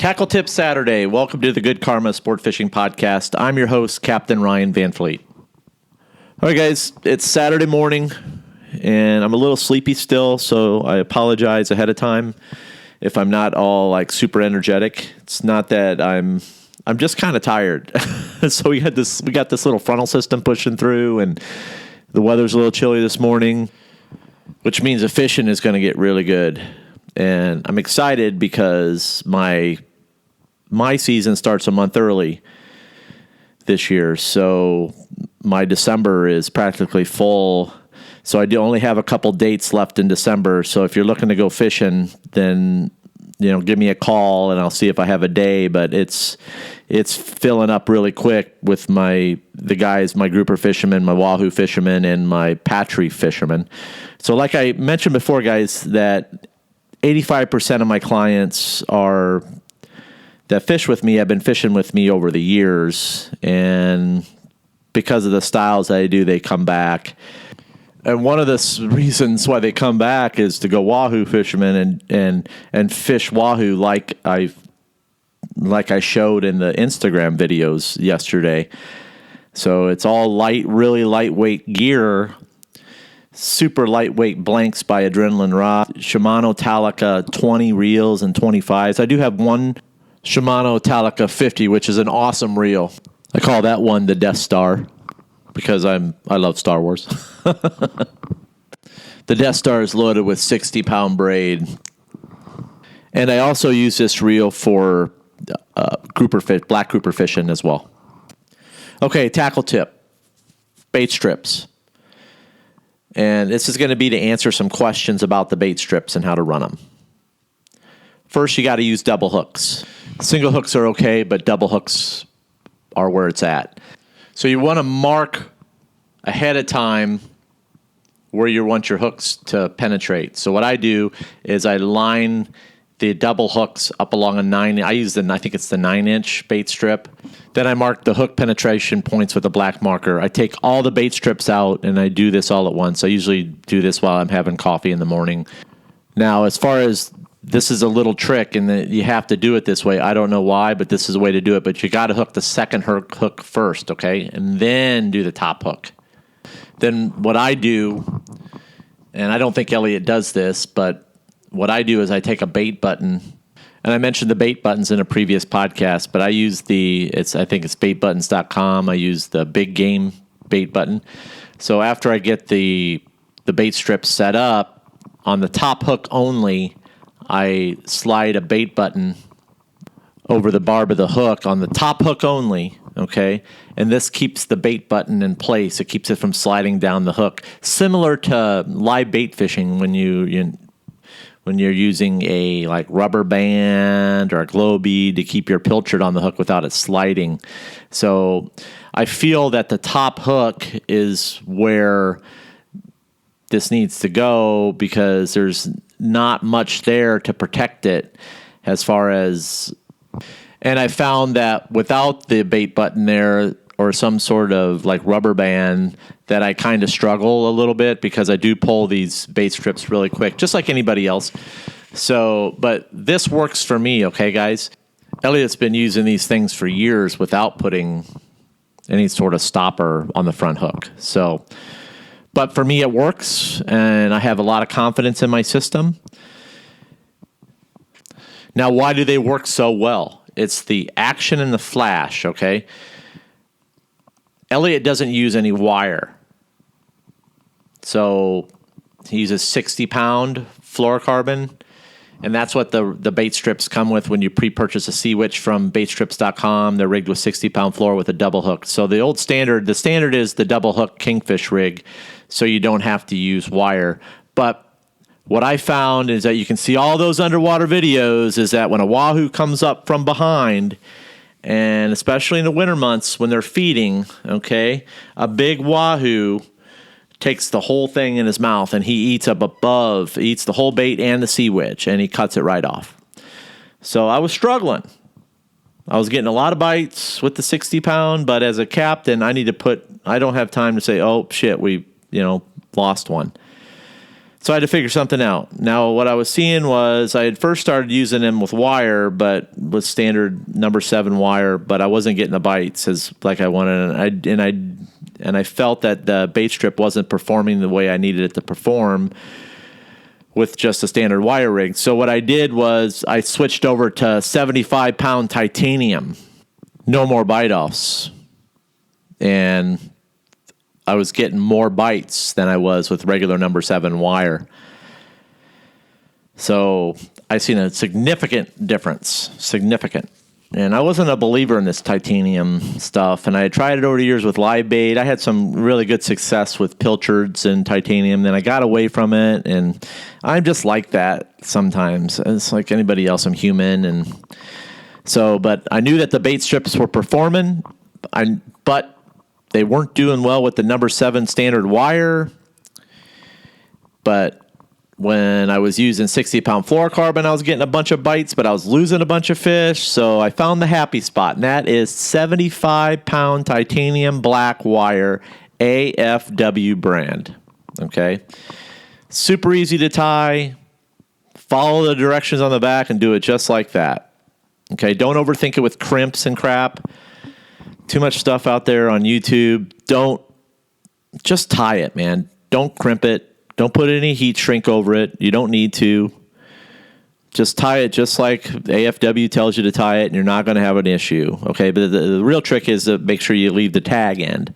Tackle Tip Saturday. Welcome to the Good Karma Sport Fishing Podcast. I'm your host, Captain Ryan Van Fleet. All right, guys, it's Saturday morning, and I'm a little sleepy still, so I apologize ahead of time if I'm not all like super energetic. It's not that I'm just kind of tired. So we got this little frontal system pushing through, and the weather's a little chilly this morning, which means the fishing is going to get really good. And I'm excited because my season starts a month early this year, so my December is practically full. So I do only have a couple dates left in December. So if you're looking to go fishing, then give me a call and I'll see if I have a day. But it's filling up really quick with the guys, my grouper fishermen, my Wahoo fishermen, and my Patry fishermen. So like I mentioned before, guys, that 85% of my clients that fish with me have been fishing with me over the years, and because of the styles that I do, they come back. And one of the reasons why they come back is to go Wahoo fishermen and fish Wahoo like I showed in the Instagram videos yesterday. So it's all really lightweight gear. Super lightweight blanks by Adrenaline Rod, Shimano Talica 20 reels and 25s. I do have one Shimano Talica 50, which is an awesome reel. I call that one the Death Star because I love Star Wars. The Death Star is loaded with 60-pound braid. And I also use this reel for black grouper fishing as well. Okay, tackle tip. Baitstrips. And this is going to be to answer some questions about the Baitstrips and how to run them. First, you got to use double hooks. Single hooks are okay, but double hooks are where it's at. So you want to mark ahead of time where you want your hooks to penetrate. So what I do is I line the double hooks up along a 9. I think it's the 9-inch bait strip. Then I mark the hook penetration points with a black marker. I take all the bait strips out, and I do this all at once. I usually do this while I'm having coffee in the morning. Now, as far as this is a little trick, and you have to do it this way. I don't know why, but this is a way to do it. But you got to hook the second hook first, okay? And then do the top hook. Then what I do, and I don't think Elliot does this, but what I do is I take a bait button, and I mentioned the bait buttons in a previous podcast, but I use I think it's baitbuttons.com. I use the big game bait button. So after I get the bait strip set up, on the top hook only, I slide a bait button over the barb of the hook on the top hook only, okay? And this keeps the bait button in place. It keeps it from sliding down the hook. Similar to live bait fishing when you're using a like rubber band or a glow bead to keep your pilchard on the hook without it sliding. So I feel that the top hook is where this needs to go because there's not much there to protect it as far as... And I found that without the bait button there or some sort of like rubber band that I kind of struggle a little bit because I do pull these bait strips really quick, just like anybody else. So, but this works for me, okay, guys? Elliot's been using these things for years without putting any sort of stopper on the front hook. So, but for me, it works, and I have a lot of confidence in my system. Now, why do they work so well? It's the action and the flash, okay? Elliot doesn't use any wire. So he uses 60-pound fluorocarbon, and that's what the bait strips come with when you pre-purchase a Sea Witch from Baitstrips.com. They're rigged with 60-pound fluoro with a double hook. So the standard is the double hook Kingfish rig, so you don't have to use wire. But what I found is that you can see all those underwater videos is that when a wahoo comes up from behind, and especially in the winter months when they're feeding, okay, a big wahoo takes the whole thing in his mouth and he eats the whole bait and the Sea Witch, and he cuts it right off. So I was struggling. I was getting a lot of bites with the 60-pound, but as a captain, I don't have time to say, oh, shit, we lost one. So I had to figure something out. Now, what I was seeing was I had first started using them with wire, but with standard number 7 wire, but I wasn't getting the bites as like I wanted, and I felt that the bait strip wasn't performing the way I needed it to perform with just a standard wire rig. So what I did was I switched over to 75-pound titanium. No more bite-offs. And I was getting more bites than I was with regular number 7 wire. So I seen a significant difference. Significant. And I wasn't a believer in this titanium stuff, and I had tried it over the years with live bait. I had some really good success with pilchards and titanium. Then I got away from it, and I'm just like that sometimes. It's like anybody else. I'm human, and so. But I knew that the bait strips were performing, but they weren't doing well with the number 7 standard wire. But when I was using 60-pound fluorocarbon, I was getting a bunch of bites, but I was losing a bunch of fish. So I found the happy spot, and that is 75-pound titanium black wire, AFW brand. Okay? Super easy to tie. Follow the directions on the back and do it just like that. Okay? Don't overthink it with crimps and crap. Too much stuff out there on YouTube. Just tie it, man. Don't crimp it. Don't put any heat shrink over it. You don't need to. Just tie it just like AFW tells you to tie it, and you're not going to have an issue. Okay, but the real trick is to make sure you leave the tag end.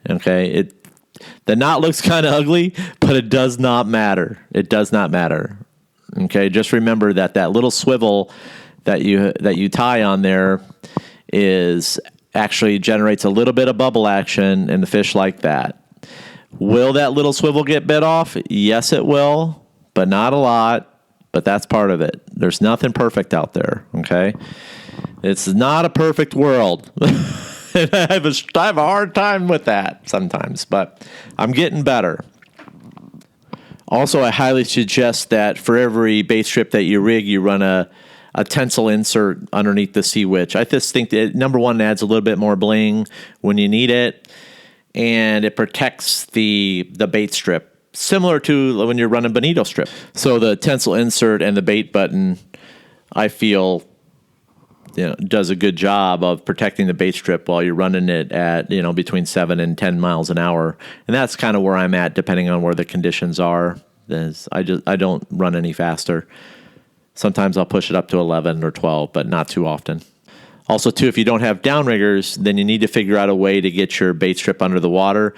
Okay, the knot looks kind of ugly, but it does not matter. It does not matter. Okay, just remember that little swivel that you tie on there is actually generates a little bit of bubble action, and the fish like that. Will that little swivel get bit off? Yes, it will, but not a lot. But that's part of it. There's nothing perfect out there, okay? It's not a perfect world. And I have a hard time with that sometimes, but I'm getting better. Also, I highly suggest that for every bait strip that you rig, you run a tensile insert underneath the sea witch. I just think that, number one, it adds a little bit more bling when you need it. And it protects the bait strip, similar to when you're running bonito strip. So the tensile insert and the bait button, I feel, does a good job of protecting the bait strip while you're running it at between 7 and 10 miles an hour. And that's kind of where I'm at, depending on where the conditions are. I don't run any faster. Sometimes I'll push it up to 11 or 12, but not too often. Also, too, if you don't have downriggers, then you need to figure out a way to get your bait strip under the water.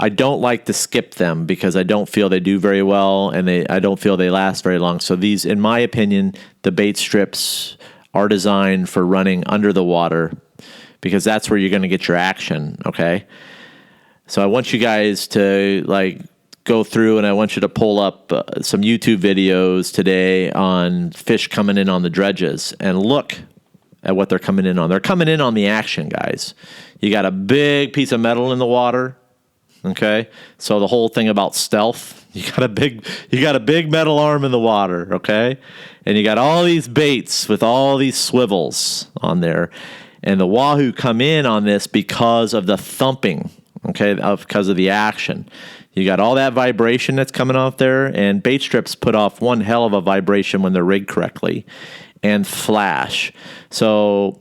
I don't like to skip them because I don't feel they do very well, and I don't feel they last very long. So these, in my opinion, the bait strips are designed for running under the water because that's where you're going to get your action, okay? So I want you guys to go through, and I want you to pull up some YouTube videos today on fish coming in on the dredges and look at what they're coming in on. They're coming in on the action, guys. You got a big piece of metal in the water, okay? So the whole thing about stealth, you got a big metal arm in the water, okay? And you got all these baits with all these swivels on there. And the Wahoo come in on this because of the thumping, okay, because of the action. You got all that vibration that's coming off there, and bait strips put off one hell of a vibration when they're rigged correctly. And flash. So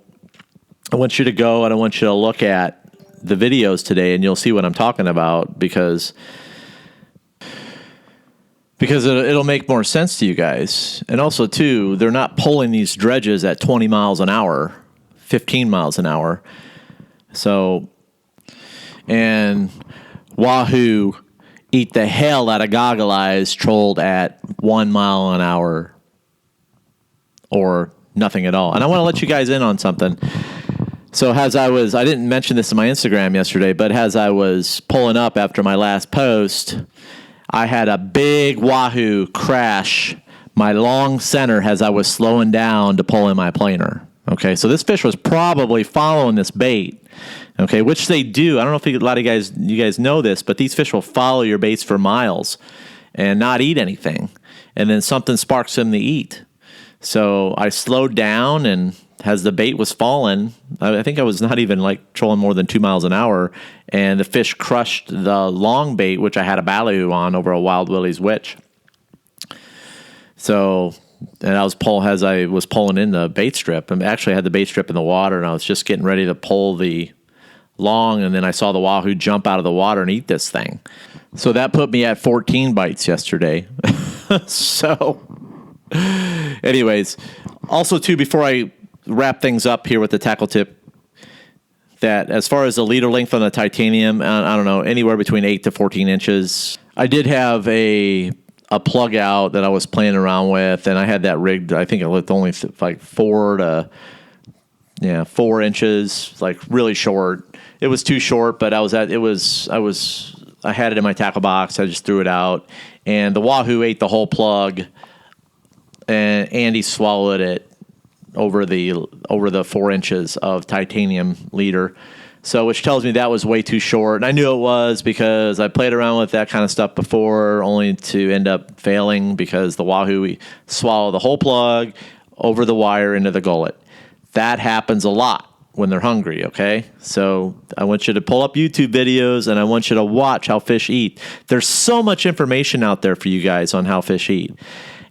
I want you to go and I want you to look at the videos today, and you'll see what I'm talking about because it'll make more sense to you guys. And also, too, they're not pulling these dredges at 20 miles an hour, 15 miles an hour. So, and Wahoo eat the hell out of goggle eyes trolled at 1 mile an hour. Or nothing at all. And I want to let you guys in on something. So I didn't mention this in my Instagram yesterday, but as I was pulling up after my last post, I had a big Wahoo Crash my long center as I was slowing down to pull in my planer. Okay, so this fish was probably following this bait. Okay, which they do. I don't know if a lot of you guys know this, but these fish will follow your baits for miles and not eat anything. And then something sparks them to eat. So I slowed down, and as the bait was falling, I think I was not even trolling more than 2 miles an hour, and the fish crushed the long bait, which I had a ballyhoo on over a Wild Willie's Witch. So, and I was pulling in the bait strip. I actually had the bait strip in the water, and I was just getting ready to pull the long, and then I saw the wahoo jump out of the water and eat this thing. So that put me at 14 bites yesterday. So, anyways, also too, before I wrap things up here with the tackle tip, that as far as the leader length on the titanium, I don't know, anywhere between 8 to 14 inches. I did have a plug out that I was playing around with, and I had that rigged. I think it looked only like 4 inches, like really short. It was too short, but I had it in my tackle box. I just threw it out, and the wahoo ate the whole plug, and Andy swallowed it over the 4 inches of titanium leader. So, which tells me that was way too short. And I knew it was because I played around with that kind of stuff before, only to end up failing because the wahoo swallowed the whole plug over the wire into the gullet. That happens a lot when they're hungry, okay? So I want you to pull up YouTube videos, and I want you to watch how fish eat. There's so much information out there for you guys on how fish eat.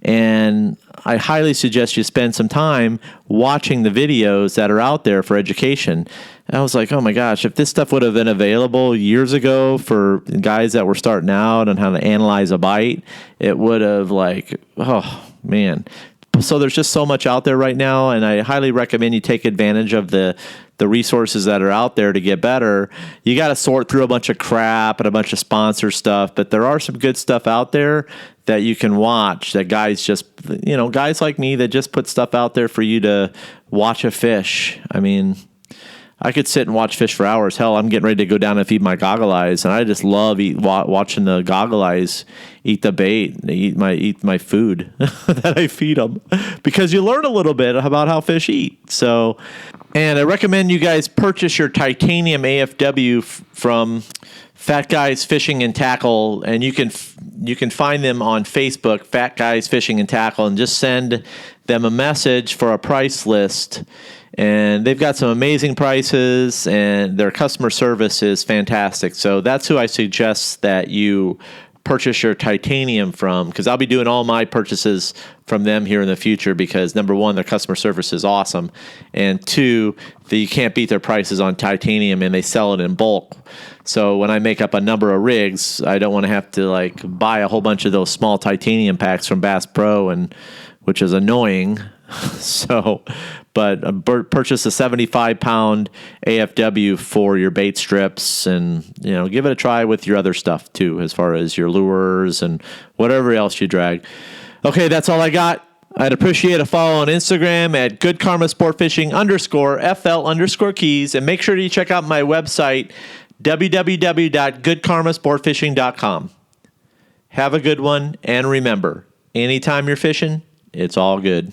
And I highly suggest you spend some time watching the videos that are out there for education. And I was like, oh my gosh, if this stuff would have been available years ago for guys that were starting out on how to analyze a bite, it would have oh man. So there's just so much out there right now, and I highly recommend you take advantage of the resources that are out there to get better. You got to sort through a bunch of crap and a bunch of sponsor stuff, but there are some good stuff out there that you can watch, that guys like me that just put stuff out there for you to watch a fish. I mean, I could sit and watch fish for hours. Hell, I'm getting ready to go down and feed my goggle eyes, and I just love watching the goggle eyes eat the bait, and eat my food that I feed them, because you learn a little bit about how fish eat. So, and I recommend you guys purchase your titanium AFW from Fat Guys Fishing and Tackle, and you can find them on Facebook, Fat Guys Fishing and Tackle, and just send them a message for a price list. And they've got some amazing prices, and their customer service is fantastic. So that's who I suggest that you purchase your titanium from, because I'll be doing all my purchases from them here in the future, because number one, their customer service is awesome, and two, you can't beat their prices on titanium, and they sell it in bulk. So when I make up a number of rigs, I don't want to have to buy a whole bunch of those small titanium packs from Bass Pro, and which is annoying. So, but purchase a 75-pound AFW for your bait strips, and give it a try with your other stuff too, as far as your lures and whatever else you drag. Okay, that's all I got. I'd appreciate a follow on Instagram at goodkarmasportfishing_FL_keys, and make sure you check out my website, www.goodkarmasportfishing.com. Have a good one, and remember, anytime you're fishing, it's all good.